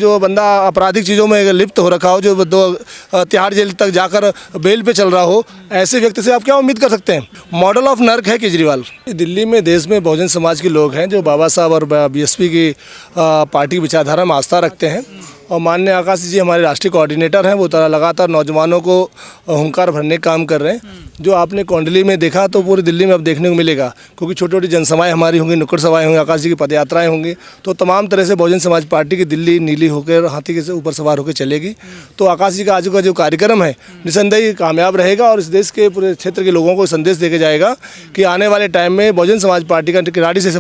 जो बंदा आपराधिक चीज़ों में लिप्त हो रखा हो, जो तिहाड़ जेल तक जाकर बेल पे चल रहा हो, ऐसे व्यक्ति से आप क्या उम्मीद कर सकते हैं। मॉडल ऑफ नर्क है केजरीवाल। दिल्ली में देश में बहुजन समाज के लोग हैं जो बाबा साहब और बीएसपी की पार्टी की विचारधारा में आस्था रखते हैं और माननीय आकाश जी हमारे राष्ट्रीय कोऑर्डिनेटर हैं। वो लगातार नौजवानों को हुंकार भरने का काम कर रहे हैं। जो आपने कौंडली में देखा तो पूरी दिल्ली में अब देखने को मिलेगा, क्योंकि छोटी छोटी जनसभाएं हमारी होंगी, नुक्कड़ सभाएं होंगी, आकाश जी की पदयात्राएं होंगी। तो तमाम तरह से बहुजन समाज पार्टी की दिल्ली नीली होकर हाथी के ऊपर सवार होकर चलेगी। तो आकाश जी का आज का जो कार्यक्रम है निसंदेह कामयाब रहेगा और इस देश के पूरे क्षेत्र के लोगों को संदेश देके जाएगा कि आने वाले टाइम में बहुजन समाज पार्टी का किराड़ी से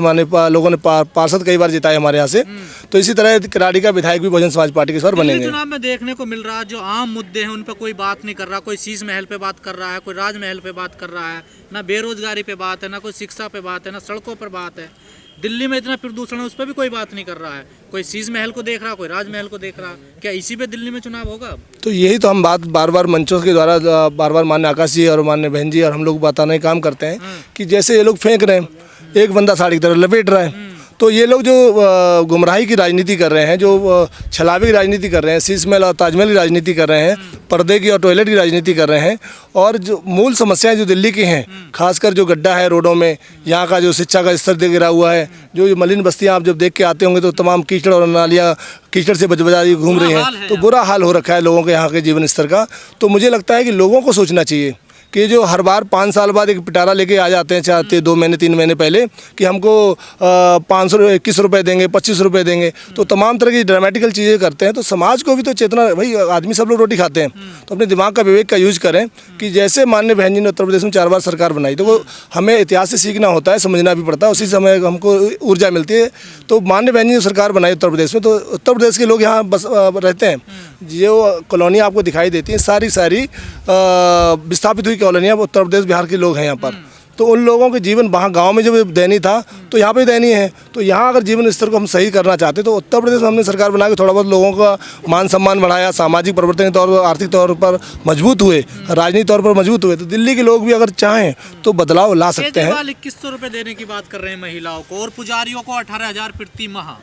लोगों ने पार्षद कई बार जिताए हमारे यहाँ से, तो इसी तरह किराड़ी का विधायक भी बहुजन समाज पार्टी के साथ बनेंगे। चुनाव में देखने को मिल रहा है जो आम मुद्दे हैं उन पर कोई बात नहीं कर रहा। कोई शीश महल पे बात कर रहा है, कोई राजमहल पे बात कर रहा है, ना बेरोजगारी पे बात है, ना कोई शिक्षा पे बात है, ना सड़कों पर बात है। दिल्ली में इतना प्रदूषण है उस पर भी कोई बात नहीं कर रहा है। कोई शीश महल को देख रहा, कोई राजमहल को देख रहा। क्या इसी पे दिल्ली में चुनाव होगा? तो यही तो हम बात बार बार मंचों के द्वारा बार बार माननीय आकाश जी और माननीय बहन जी और हम लोग बताने का काम करते हैं कि जैसे ये लोग फेंक रहे हैं, एक बंदा साड़ी की तरह लपेट रहा है, तो ये लोग जो गुमराही की राजनीति कर रहे हैं, जो छलावे की राजनीति कर रहे हैं, शीश महल और ताजमहल की राजनीति कर रहे हैं, पर्दे की और टॉयलेट की राजनीति कर रहे हैं, और जो मूल समस्याएं जो दिल्ली की हैं, खासकर जो गड्ढा है रोडों में, यहाँ का जो शिक्षा का स्तर गिरा हुआ है, जो मलिन बस्तियाँ आप जब देख के आते होंगे तो तमाम कीचड़ और नालियाँ कीचड़ से बजा घूम रही हैं, तो बुरा हाल हो रखा है लोगों के यहाँ के जीवन स्तर का। तो मुझे लगता है कि लोगों को सोचना चाहिए कि जो हर बार 5 साल बाद एक पिटारा लेके आ जाते हैं, चाहते 2 महीने 3 महीने पहले कि हमको 521 रुपये देंगे, 25 रुपये देंगे, तो तमाम तरह की ड्रामेटिकल चीज़ें करते हैं। तो समाज को भी तो चेतना, भाई आदमी सब लोग रोटी खाते हैं, तो अपने दिमाग का विवेक का यूज करें कि जैसे माननीय बहन जी ने उत्तर प्रदेश में 4 बार सरकार बनाई, तो वो हमें इतिहास से सीखना होता है, समझना भी पड़ता है, उसी समय हमको ऊर्जा मिलती है। तो माननीय बहन जी ने सरकार बनाई उत्तर प्रदेश में, तो उत्तर प्रदेश के लोग यहाँ बस रहते हैं। जो कॉलोनी आपको दिखाई देती हैं सारी विस्थापित हुई कॉलोनियाँ उत्तर प्रदेश बिहार के लोग हैं यहाँ पर। तो उन लोगों के जीवन वहाँ गांव में जब दयनीय था तो यहाँ पे दयनीय है। तो यहाँ अगर जीवन स्तर को हम सही करना चाहते तो उत्तर प्रदेश में हमने सरकार बना के थोड़ा बहुत लोगों का मान सम्मान बढ़ाया, सामाजिक परिवर्तन के तौर पर, आर्थिक तौर पर मजबूत हुए, राजनीतिक तौर पर मजबूत हुए। तो दिल्ली के लोग भी अगर चाहें तो बदलाव ला सकते हैं। 2100 रुपये देने की बात कर रहे हैं महिलाओं को और पुजारियों को 18,000 प्रति माह।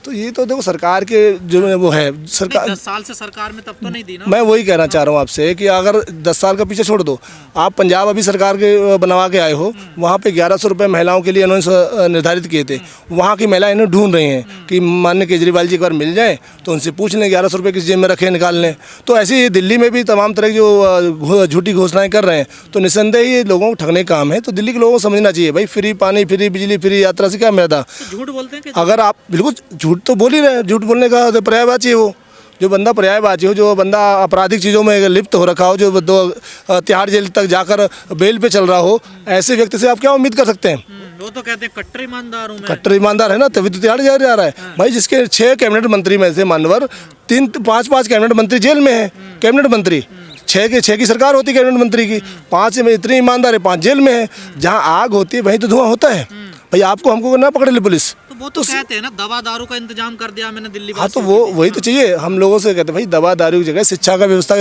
तो ये तो देखो सरकार के जो वो है, सरकार 10 साल से सरकार में तब तो नहीं दी ना। मैं वही कहना चाह रहा हूँ आपसे कि अगर 10 साल का पीछे छोड़ दो, आप पंजाब अभी सरकार के बनवा के आए हो, वहाँ पे 1100 रुपये महिलाओं के लिए इन्होंने निर्धारित किए थे। वहाँ की महिलाएं इन्हें ढूंढ रही हैं कि माननीय केजरीवाल जी एक बार मिल जाए तो उनसे पूछ लें 1100 रुपये किस जेब में रखे निकाल लें। तो ऐसे ही दिल्ली में भी तमाम तरह की जो झूठी घोषणाएँ कर रहे हैं, तो निसंदेह ये लोगों को ठगने का काम है। तो दिल्ली के लोगों को समझना चाहिए, भाई फ्री पानी, फ्री बिजली, फ्री यात्रा से क्या मिलता। झूठ बोलते हैं। अगर आप बिल्कुल झूठ तो बोल ही रहे हैं, झूठ बोलने का तो पर्यायवाची है वो। जो बंदा पर्यायवाची हो, जो बंदा आपराधिक चीज़ों में लिप्त हो रखा हो, जो तिहाड़ जेल तक जाकर बेल पे चल रहा हो, ऐसे व्यक्ति से आप क्या उम्मीद कर सकते हैं। वो तो कहते हैं कट्टर ईमानदार हूं मैं। कट्टर ईमानदार है ना, तभी तो तिहाड़ जा रहा है। भाई जिसके 6 कैबिनेट मंत्री में से मानवर 5 कैबिनेट मंत्री जेल में है। कैबिनेट मंत्री 6 की सरकार होती है, कैबिनेट मंत्री की 5 में इतने ईमानदार है, 5 जेल में है। जहाँ आग होती है वहीं तो धुआं होता है। भाई आपको हमको ना पकड़ ले पुलिस। तो वो तो कहते हैं ना दवा दारू का इंतजाम कर दिया मैंने दिल्ली। हाँ तो वो वही तो चाहिए। हम लोगों से कहते हैं भाई दवा दारू की जगह शिक्षा का व्यवस्था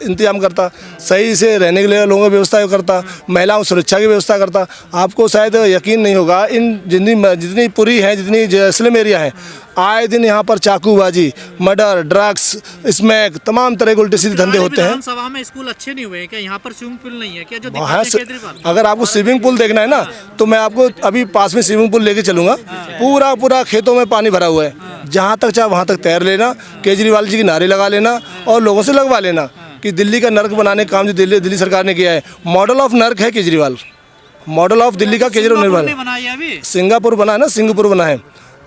इंतजाम करता, सही से रहने के लिए लोगों की व्यवस्था करता, महिलाओं सुरक्षा की व्यवस्था करता। आपको शायद यकीन नहीं होगा, इन जितनी पुरी है, जितनी जैसलमेर एरिया है, आए दिन यहाँ पर चाकूबाजी, मर्डर, ड्रग्स, स्मैक, तमाम तरह के उल्टे सीधे धंधे होते हैं। सभा में स्कूल अच्छे नहीं हुए हैं क्या? यहाँ पर स्विमिंग पूल नहीं है क्या? जो दिखाते हैं केजरीवाल। अगर आपको स्विमिंग पूल देखना है ना तो मैं आपको अभी पास में स्विमिंग पूल लेके चलूंगा। पूरा खेतों में पानी भरा हुआ है, जहाँ तक चाहे वहाँ तक तैर लेना, केजरीवाल जी के नारे लगा लेना और लोगों से लगवा लेना कि दिल्ली का नर्क बनाने का काम जो दिल्ली सरकार ने किया है, मॉडल ऑफ नर्क है केजरीवाल। मॉडल ऑफ दिल्ली का केजरीवाल। सिंगापुर बना है ना, सिंगापुर बना है।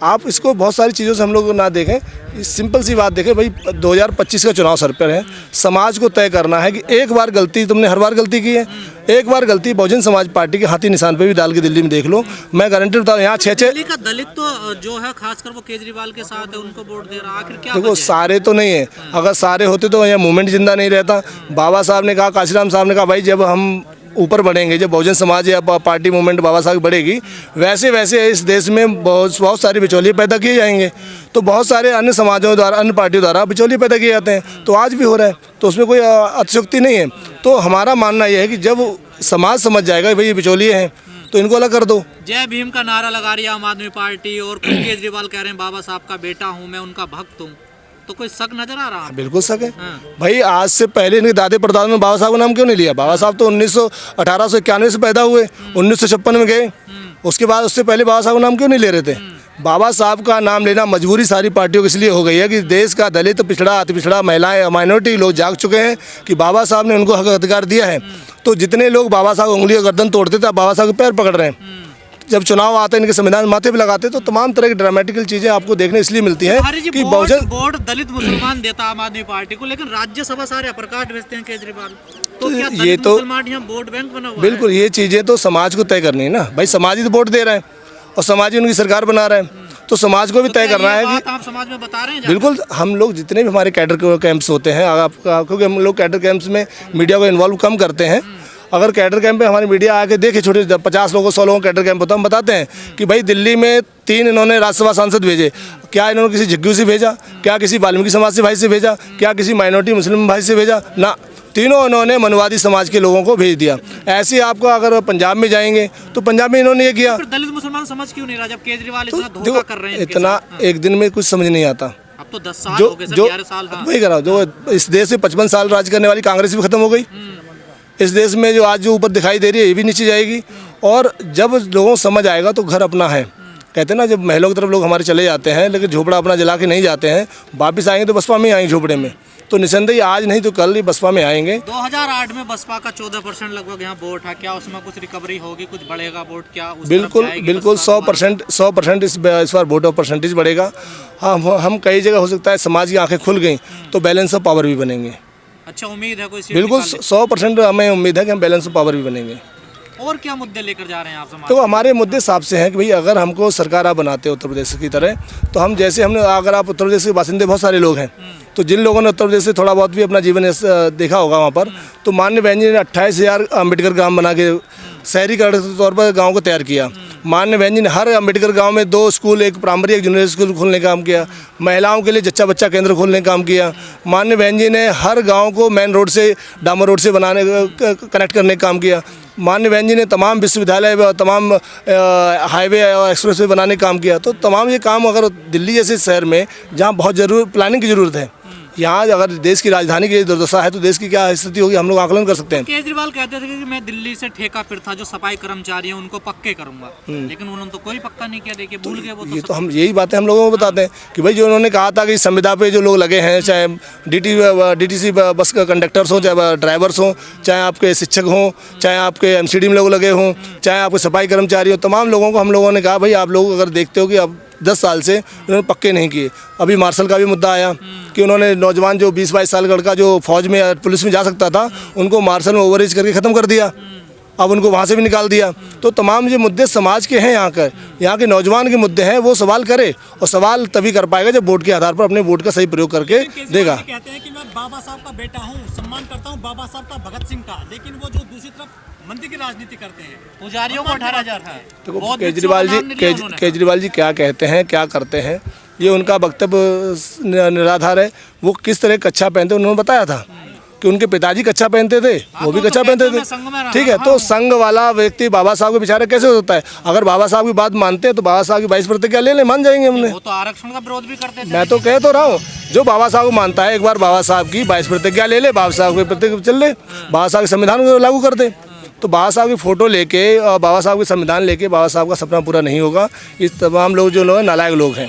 आप इसको बहुत सारी चीज़ों से हम लोग ना देखें, सिंपल सी बात देखें। भाई 2025 का चुनाव सर पर है, समाज को तय करना है कि एक बार गलती, तुमने हर बार गलती की है, एक बार गलती बहुजन समाज पार्टी के हाथी निशान पे भी डाल के दिल्ली में देख लो। मैं गारंटी बता रहा हूँ, यहाँ 6 दिल्ली का दलित तो जो है खासकर वो केजरीवाल के साथ है, उनको वोट दे रहा। आखिर क्या देखो सारे तो नहीं है, अगर सारे होते तो यहाँ मूवमेंट जिंदा नहीं रहता। बाबा साहब ने कहा, काशीराम साहब ने कहा, भाई जब हम ऊपर बढ़ेंगे, जब बहुजन समाज या पार्टी मूवमेंट बाबा साहब बढ़ेगी, वैसे वैसे इस देश में बहुत सारे बिचौलिए पैदा किए जाएंगे। तो बहुत सारे अन्य समाजों द्वारा, अन्य पार्टियों द्वारा बिचौलिए पैदा किए जाते हैं, तो आज भी हो रहा है, तो उसमें कोई अतिशयोक्ति नहीं है। तो हमारा मानना यह है कि जब समाज समझ जाएगा भाई ये बिचौलिए हैं, तो इनको अलग कर दो। जय भीम का नारा लगा रही है आम आदमी पार्टी और खुद केजरीवाल कह रहे हैं बाबा साहब का बेटा हूँ मैं, उनका भक्त हूँ, तो कोई शक नजर आ रहा है? बिल्कुल शक है। हाँ। भाई आज से पहले इनके दादे परदादों ने बाबा साहब का नाम क्यों नहीं लिया? बाबा साहब तो 1891 से पैदा हुए, 1956 में गए, उसके बाद उससे पहले बाबा साहब का नाम क्यों नहीं ले रहे थे? बाबा साहब का नाम लेना मजबूरी सारी पार्टियों की इसलिए हो गई है कि देश का दलित, पिछड़ा, अति पिछड़ा, महिलाएं, माइनॉरिटी लोग जाग चुके हैं कि बाबा साहब ने उनको हक अधिकार दिया है। तो जितने लोग बाबा साहब उंगली और गर्दन तोड़ते थे, अब बाबा साहब के पैर पकड़ रहे हैं। जब चुनाव आते हैं इनके संविधान माथे पे लगाते तो तमाम तरह की ड्रामेटिकल चीजें आपको देखने इसलिए मिलती हैं कि बहुजन वोट दलित मुसलमान देता आम आदमी पार्टी को, लेकिन राज्यसभा सारे प्रकाश भेजते हैं केजरीवाल। तो क्या ये दलित तो मुसलमान यहाँ वोट बैंक बना हुआ है? बिल्कुल, ये चीजें तो समाज को तय करनी है ना भाई। समाज ही तो वोट दे रहे हैं और समाज ही उनकी सरकार बना रहे हैं, तो समाज को भी तय करना है कि आप समाज में बता रहे हैं। बिल्कुल, हम लोग जितने भी हमारे कैडर कैंप्स होते हैं, क्योंकि हम लोग कैडर कैंप्स में मीडिया को इन्वॉल्व कम करते हैं। अगर कैडर कैंप में हमारी मीडिया आके देखे, छोटे 50 लोगों 100 लोगों कैडर कैंप होता, हम बताते हैं कि भाई दिल्ली में 3 इन्होंने राज्यसभा सांसद भेजे, क्या इन्होंने किसी झुग्गी से भेजा? क्या किसी वाल्मीकि समाज से भाई से भेजा? क्या किसी माइनॉरिटी मुस्लिम भाई से भेजा? ना, तीनों इन्होंने मनुवादी समाज के लोगों को भेज दिया। ऐसे आपको अगर पंजाब में जाएंगे तो पंजाब में इन्होंने ये किया। फिर दलित मुसलमान समझ क्यों नहीं रहा जब केजरीवाल इतना धोखा कर रहे हैं? इतना एक दिन में कुछ समझ नहीं आता। अब तो 10 साल हो गए, 11 साल। हाँ। वही करा, जो इस देश में 55 साल राज करने वाली कांग्रेस भी खत्म हो गई। इस देश में जो आज जो ऊपर दिखाई दे रही है ये भी नीचे जाएगी। और जब लोगों को समझ आएगा तो घर अपना है, कहते हैं ना, जब महलों की तरफ लोग हमारे चले जाते हैं लेकिन झोपड़ा अपना जला के नहीं जाते हैं, वापस आएंगे तो बसपा में ही आएंगे झोपड़े में। तो निसंदेही आज नहीं तो कल ही बसपा में आएंगे। 2008 में बसपा का 14% लगभग यहाँ वोट है, क्या उसमें कुछ रिकवरी होगी, कुछ बढ़ेगा वोट? क्या बिल्कुल बिल्कुल 100% इस बार वोट ऑफ परसेंटेज बढ़ेगा। हाँ, हम कई जगह हो सकता है समाज की आंखें खुल गई तो बैलेंस ऑफ पावर भी बनेंगे। अच्छा, उम्मीद है कोई सीट बिल्कुल निकालने? 100% हमें उम्मीद है कि हम बैलेंस ऑफ पावर भी बनेंगे। और क्या मुद्दे लेकर जा रहे हैं आप समाज? तो हमारे मुद्दे साफ से हैं कि भाई अगर हमको सरकार आप बनाते हो उत्तर प्रदेश की तरह, तो हम जैसे हमने, अगर आप उत्तर प्रदेश के बासिंदे बहुत सारे लोग हैं, तो जिन लोगों ने उत्तर प्रदेश से थोड़ा बहुत भी अपना जीवन देखा होगा वहाँ पर, तो माननीय बहन जी ने 28,000 अम्बेडकर ग्राम बना के शहरीकरण के तौर पर गाँव को तैयार किया। माननीय बहन जी ने हर अम्बेडकर गांव में 2 स्कूल, एक प्राइमरी, एक जूनियर स्कूल खोलने का काम किया। महिलाओं के लिए जच्चा बच्चा केंद्र खोलने का काम किया। माननीय बहन जी ने हर गांव को मेन रोड से, डामर रोड से बनाने कनेक्ट करने का काम किया। माननीय बहन जी ने तमाम विश्वविद्यालय व तमाम हाईवे और एक्सप्रेसवे बनाने का काम किया। तो तमाम ये काम अगर दिल्ली जैसे शहर में जहाँ बहुत प्लानिंग की ज़रूरत है, यहाँ अगर देश की राजधानी की दुर्दशा है तो देश की क्या स्थिति होगी हम लोग आकलन कर सकते हैं। केजरीवाल कहते थे कि मैं दिल्ली से ठेका फिर था, जो सफाई कर्मचारी हैं उनको पक्के करूंगा, लेकिन उन्होंने तो कोई पक्का नहीं किया। देखिए, भूल गए वो। ये तो हम यही बातें हम लोगों को बताते हैं कि भाई जो उन्होंने कहा था कि संविदा पे जो लोग लगे हैं, चाहे DTC बस का कंडक्टर्स हों, चाहे ड्राइवर्स हों, चाहे आपके शिक्षक हों, चाहे आपके MCD में लोग लगे हों, चाहे आपके सफाई कर्मचारी हों, तमाम लोगों को हम लोगों ने कहा भाई आप लोग अगर देखते हो कि अब 10 साल से उन्होंने पक्के नहीं किए। अभी मार्शल का भी मुद्दा आया कि उन्होंने नौजवान जो 20-22 साल का लड़का जो फौज में पुलिस में जा सकता था, उनको मार्शल में ओवरेज करके ख़त्म कर दिया, अब उनको वहाँ से भी निकाल दिया। तो तमाम ये मुद्दे समाज के हैं, यहाँ के नौजवान के मुद्दे हैं। वो सवाल करे और सवाल तभी कर पाएगा जब वोट के आधार पर अपने वोट का सही प्रयोग करके देगा। कहते हैं कि मैं बाबा साहब का बेटा हूँ, सम्मान करता हूँ बाबा साहब का, भगत सिंह का, लेकिन वो जो दूसरी तरफ मंदिर की राजनीति करते हैं, पुजारियों को 18,000 है। तो केजरीवाल जी क्या कहते हैं, क्या करते हैं, ये उनका वक्तव्य निराधार है। वो किस तरह कच्छा पहनते उन्होंने बताया था कि उनके पिताजी कच्छा पहनते थे, वो भी कच्छा पहनते थे। ठीक है, तो संघ वाला व्यक्ति बाबा साहब के बेचारे कैसे हो सकता है? अगर बाबा साहब की बात मानते हैं तो बाबा साहब की 22 प्रतिज्ञा ले ले, मान जाएंगे हमने। वो तो आरक्षण का विरोध भी करते थे। मैं तो कह तो रहा हूँ, जो बाबा साहब को मानता है एक बार बाबा साहब की 22 प्रतिज्ञा ले ले, बाबा साहब के प्रतिज्ञा चल ले, बाबा साहब के संविधान को लागू कर दे। तो बाबा साहब की फ़ोटो लेके और बाबा साहब के संविधान लेके बाबा साहब का सपना पूरा नहीं होगा। इस तमाम लोग जो लोग नालायक लोग हैं।